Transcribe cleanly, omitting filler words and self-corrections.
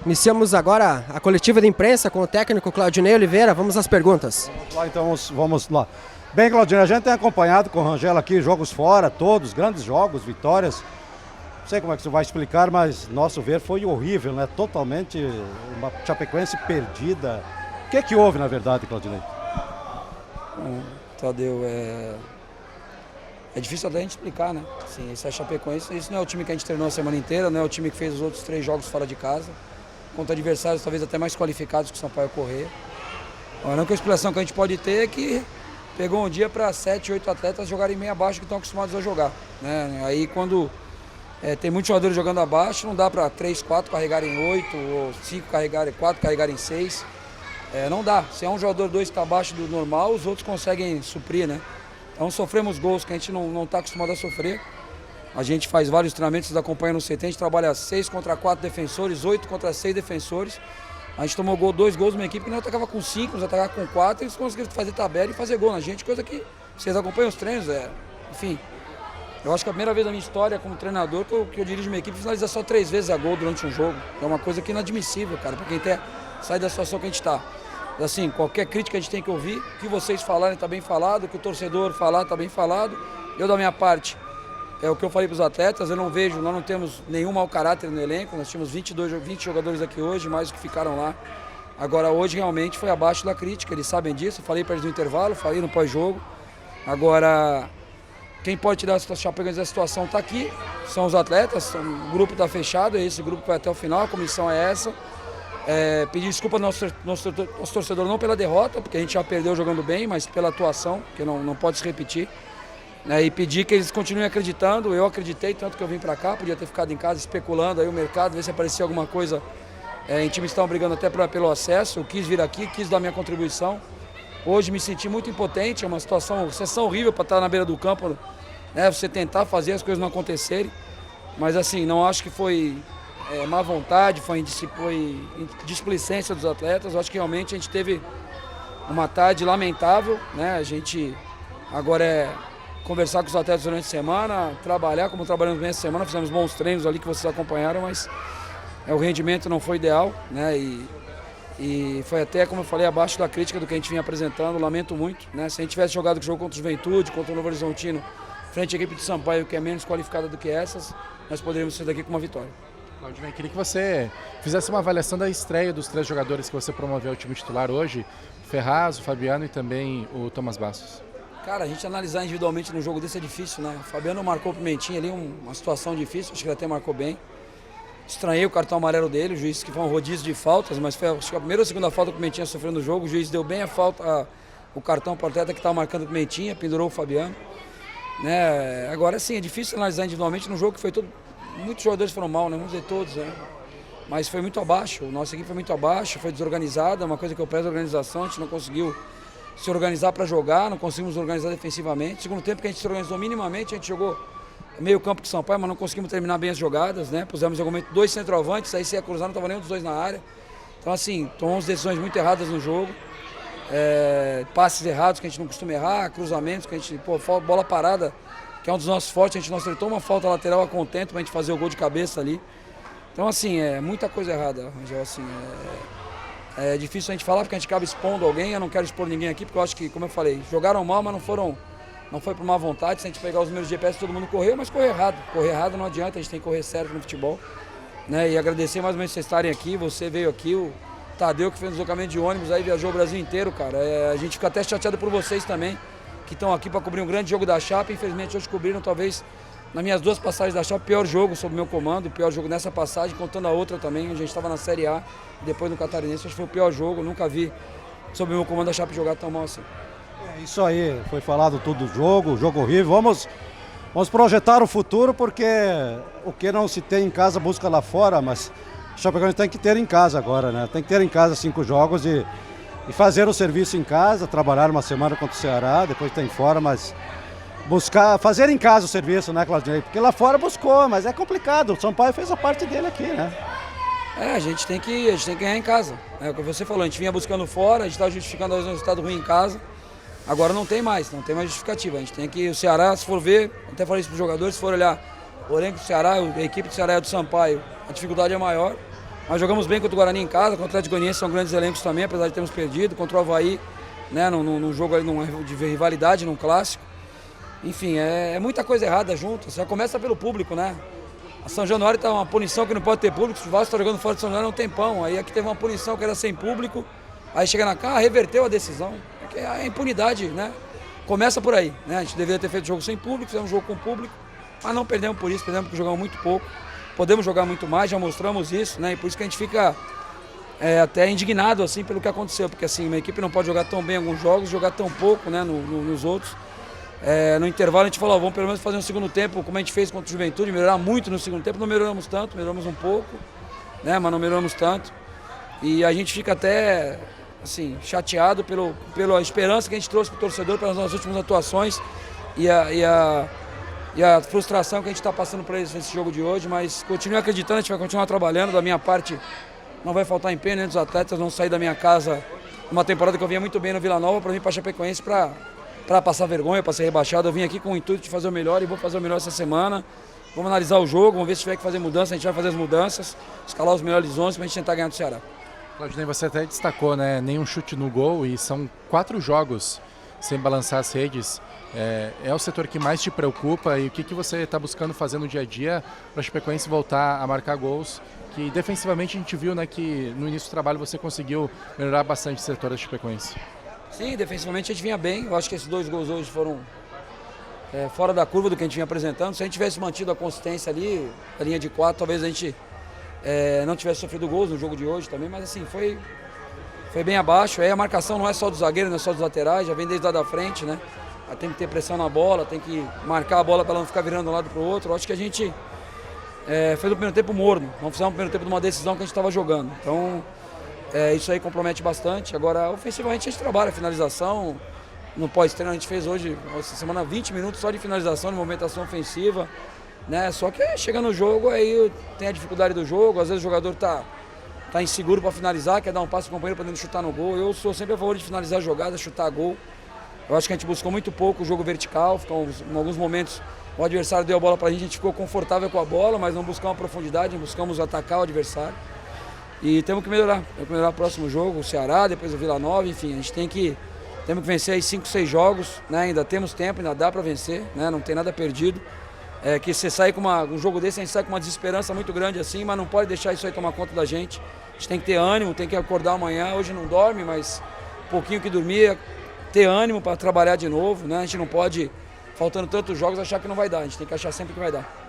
Iniciamos agora a coletiva de imprensa com o técnico Claudinei Oliveira. Vamos às perguntas. Vamos lá, então, vamos lá. Bem, Claudinei, a gente tem acompanhado com o Rangel aqui jogos fora, todos, grandes jogos, vitórias. Não sei como é que você vai explicar, mas nosso ver foi horrível, né? Totalmente uma Chapecoense perdida. O que é que houve, na verdade, Claudinei? Tadeu, é difícil até a gente explicar, né? Assim, esse é Chapecoense, isso não é o time que a gente treinou a semana inteira, não é o time que fez os outros 3 jogos fora de casa, contra adversários talvez até mais qualificados que o Sampaio Corrêa. A única explicação que a gente pode ter é que pegou um dia para 7, 8 atletas jogarem meio abaixo que estão acostumados a jogar, né? Aí quando tem muitos jogadores jogando abaixo, não dá para 3, 4 carregarem 8, ou 5 carregarem 4, carregarem 6. Não dá. Se é um jogador 2 que está abaixo do normal, os outros conseguem suprir, né? Então sofremos gols que a gente não está acostumado a sofrer. A gente faz vários treinamentos, vocês acompanham no CT, a gente trabalha 6 contra 4 defensores, 8 contra 6 defensores. A gente tomou 2 gols numa equipe que não atacava com 5, nos atacava com 4, e eles conseguiram fazer tabela e fazer gol na gente, coisa que vocês acompanham os treinos, enfim. Eu acho que é a primeira vez na minha história como treinador que eu dirijo uma equipe e finaliza só 3 vezes a gol durante um jogo. É uma coisa que é inadmissível, cara, para quem sai da situação que a gente está. Assim, qualquer crítica a gente tem que ouvir, o que vocês falarem está bem falado, o que o torcedor falar está bem falado. Eu, da minha parte, é o que eu falei para os atletas, eu não vejo, nós não temos nenhum mau caráter no elenco, nós tínhamos 20 jogadores aqui hoje, mais os que ficaram lá. Agora, hoje realmente foi abaixo da crítica, eles sabem disso, eu falei para eles no intervalo, falei no pós-jogo. Agora, quem pode tirar a Chapecoense da situação está aqui, são os atletas, o grupo está fechado, esse grupo vai até o final, a comissão é essa. Pedir desculpa ao nosso torcedor não pela derrota, porque a gente já perdeu jogando bem, mas pela atuação, que não pode se repetir. E pedir que eles continuem acreditando. Eu acreditei, tanto que eu vim para cá, podia ter ficado em casa especulando aí o mercado, ver se aparecia alguma coisa em times que estão brigando até pelo acesso. Eu quis vir aqui, quis dar minha contribuição. Hoje me senti muito impotente, é uma sensação horrível para estar na beira do campo, né? Você tentar fazer as coisas não acontecerem. Mas assim, não acho que foi má vontade, foi displicência dos atletas. Eu acho que realmente a gente teve uma tarde lamentável, né? A gente agora conversar com os atletas durante a semana, trabalhar como trabalhamos bem essa semana, fizemos bons treinos ali que vocês acompanharam, mas o rendimento não foi ideal, né? E foi até, como eu falei, abaixo da crítica do que a gente vinha apresentando, lamento muito, né? Se a gente tivesse jogado o jogo contra o Juventude, contra o Novo Horizontino, frente à equipe de Sampaio, que é menos qualificada do que essas, nós poderíamos sair daqui com uma vitória. Claudinei, queria que você fizesse uma avaliação da estreia dos 3 jogadores que você promoveu ao time titular hoje, o Ferraz, o Fabiano e também o Thomas Bastos. Cara, a gente analisar individualmente no jogo desse é difícil, né? O Fabiano marcou o Pimentinha ali, uma situação difícil, acho que ele até marcou bem. Estranhei o cartão amarelo dele, o juiz disse que foi um rodízio de faltas, mas foi acho que a primeira ou segunda falta que o Pimentinha sofreu no jogo, o juiz deu bem o cartão para o atleta que estava marcando o Pimentinha, pendurou o Fabiano. Né? Agora sim, é difícil analisar individualmente no jogo que foi todo. Muitos jogadores foram mal, né? Vamos dizer todos, né? Mas foi muito abaixo, nossa equipe foi muito abaixo, foi desorganizada, uma coisa que eu prezo a organização, a gente não conseguiu se organizar para jogar, não conseguimos organizar defensivamente. Segundo tempo que a gente se organizou minimamente, a gente jogou meio campo com o Sampaio, mas não conseguimos terminar bem as jogadas, né? Pusemos em algum momento 2 centroavantes, aí se ia cruzar não estava nenhum dos 2 na área. Então assim, tomamos decisões muito erradas no jogo, passes errados que a gente não costuma errar, cruzamentos que a gente, bola parada, que é um dos nossos fortes, a gente não acertou uma falta lateral a contento para a gente fazer o gol de cabeça ali. Então assim, muita coisa errada, Rangel, assim, é difícil a gente falar porque a gente acaba expondo alguém, eu não quero expor ninguém aqui porque eu acho que, como eu falei, jogaram mal, mas não foi por má vontade. Se a gente pegar os números de GPS, todo mundo correu, mas correu errado não adianta, a gente tem que correr sério no futebol, né? E agradecer mais ou menos vocês estarem aqui, você veio aqui, o Tadeu que fez um deslocamento de ônibus aí, viajou o Brasil inteiro, cara, a gente fica até chateado por vocês também, que estão aqui para cobrir um grande jogo da Chape. Infelizmente hoje cobriram talvez nas minhas 2 passagens da Chape, pior jogo sob meu comando, o pior jogo nessa passagem, contando a outra também, onde a gente estava na Série A e depois no Catarinense, acho que foi o pior jogo, nunca vi sob meu comando a Chape jogar tão mal assim. Isso aí, foi falado tudo do jogo horrível, vamos projetar o futuro porque o que não se tem em casa busca lá fora, mas o Chapecoense tem que ter em casa agora, né? Tem que ter em casa 5 jogos e fazer o serviço em casa, trabalhar uma semana contra o Ceará, depois tem fora, mas fazer em casa o serviço, né, Claudinei? Porque lá fora buscou, mas é complicado, o Sampaio fez a parte dele aqui, né? A gente tem que ganhar em casa, é o que você falou, a gente vinha buscando fora, a gente está justificando um resultado ruim em casa, agora não tem mais justificativa, a gente tem que, o Ceará, se for ver, até falei isso para os jogadores, se for olhar o elenco do Ceará, a equipe do Ceará e do Sampaio, a dificuldade é maior, Mas jogamos bem contra o Guarani em casa, contra o Atlético Goianiense são grandes elencos também, apesar de termos perdido, contra o Avaí, né, num jogo ali, de rivalidade, num clássico. Enfim, é muita coisa errada junto, já começa pelo público, né? A São Januário está uma punição que não pode ter público, o Vasco está jogando fora de São Januário há um tempão, aí aqui teve uma punição que era sem público, aí chega na cá, reverteu a decisão, porque a impunidade, né? Começa por aí, né? A gente deveria ter feito jogo sem público, fizemos um jogo com público, mas não perdemos por isso, perdemos porque jogamos muito pouco, podemos jogar muito mais, já mostramos isso, né? E por isso que a gente fica até indignado assim pelo que aconteceu, porque assim, uma equipe não pode jogar tão bem em alguns jogos, jogar tão pouco, né, nos outros. No intervalo a gente falou, vamos pelo menos fazer um segundo tempo, como a gente fez contra o Juventude, melhorar muito no segundo tempo, não melhoramos tanto, melhoramos um pouco, né, mas não melhoramos tanto. E a gente fica até assim, chateado pela esperança que a gente trouxe para o torcedor pelas nossas últimas atuações e a frustração que a gente está passando por eles nesse jogo de hoje, mas continuo acreditando, a gente vai continuar trabalhando, da minha parte não vai faltar empenho, né, dos atletas vão sair da minha casa numa temporada que eu vinha muito bem no Vila Nova para vir para Chapecoense para passar vergonha, para ser rebaixado. Eu vim aqui com o intuito de fazer o melhor e vou fazer o melhor essa semana. Vamos analisar o jogo, vamos ver se tiver que fazer mudança, a gente vai fazer as mudanças, escalar os melhores 11 para a gente tentar ganhar do Ceará. Claudinei, você até destacou, né, nenhum chute no gol e são 4 jogos sem balançar as redes. É o setor que mais te preocupa e o que você está buscando fazer no dia a dia para a Chapecoense voltar a marcar gols? Que defensivamente a gente viu, né, que no início do trabalho você conseguiu melhorar bastante o setor da Chapecoense. Sim, defensivamente a gente vinha bem. Eu acho que esses 2 gols hoje foram fora da curva do que a gente vinha apresentando. Se a gente tivesse mantido a consistência ali, a linha de 4, talvez a gente não tivesse sofrido gols no jogo de hoje também, mas assim, foi bem abaixo. Aí a marcação não é só do zagueiro, não é só dos laterais, já vem desde lá da frente, né? Tem que ter pressão na bola, tem que marcar a bola para ela não ficar virando de um lado para o outro. Eu acho que a gente fez o primeiro tempo morno, não fizemos o primeiro tempo de uma decisão que a gente estava jogando. Então, isso aí compromete bastante. Agora, ofensivamente, a gente trabalha a finalização. No pós-treino, a gente fez hoje, essa semana, 20 minutos só de finalização, de movimentação ofensiva. Né? Só que chega no jogo, aí tem a dificuldade do jogo. Às vezes o jogador tá inseguro para finalizar, quer dar um passo pro companheiro podendo chutar no gol. Eu sou sempre a favor de finalizar a jogada, chutar gol. Eu acho que a gente buscou muito pouco o jogo vertical, em alguns momentos o adversário deu a bola para a gente ficou confortável com a bola, mas não buscamos profundidade, não buscamos atacar o adversário. E temos que melhorar o próximo jogo, o Ceará, depois o Vila Nova, enfim, a gente temos que vencer aí 5, 6 jogos, né? Ainda temos tempo, ainda dá para vencer, né? Não tem nada perdido. Que você sai com um jogo desse, a gente sai com uma desesperança muito grande assim, mas não pode deixar isso aí tomar conta da gente. A gente tem que ter ânimo, tem que acordar amanhã, hoje não dorme, mas um pouquinho que dormir, ter ânimo para trabalhar de novo, né? A gente não pode, faltando tantos jogos, achar que não vai dar, a gente tem que achar sempre que vai dar.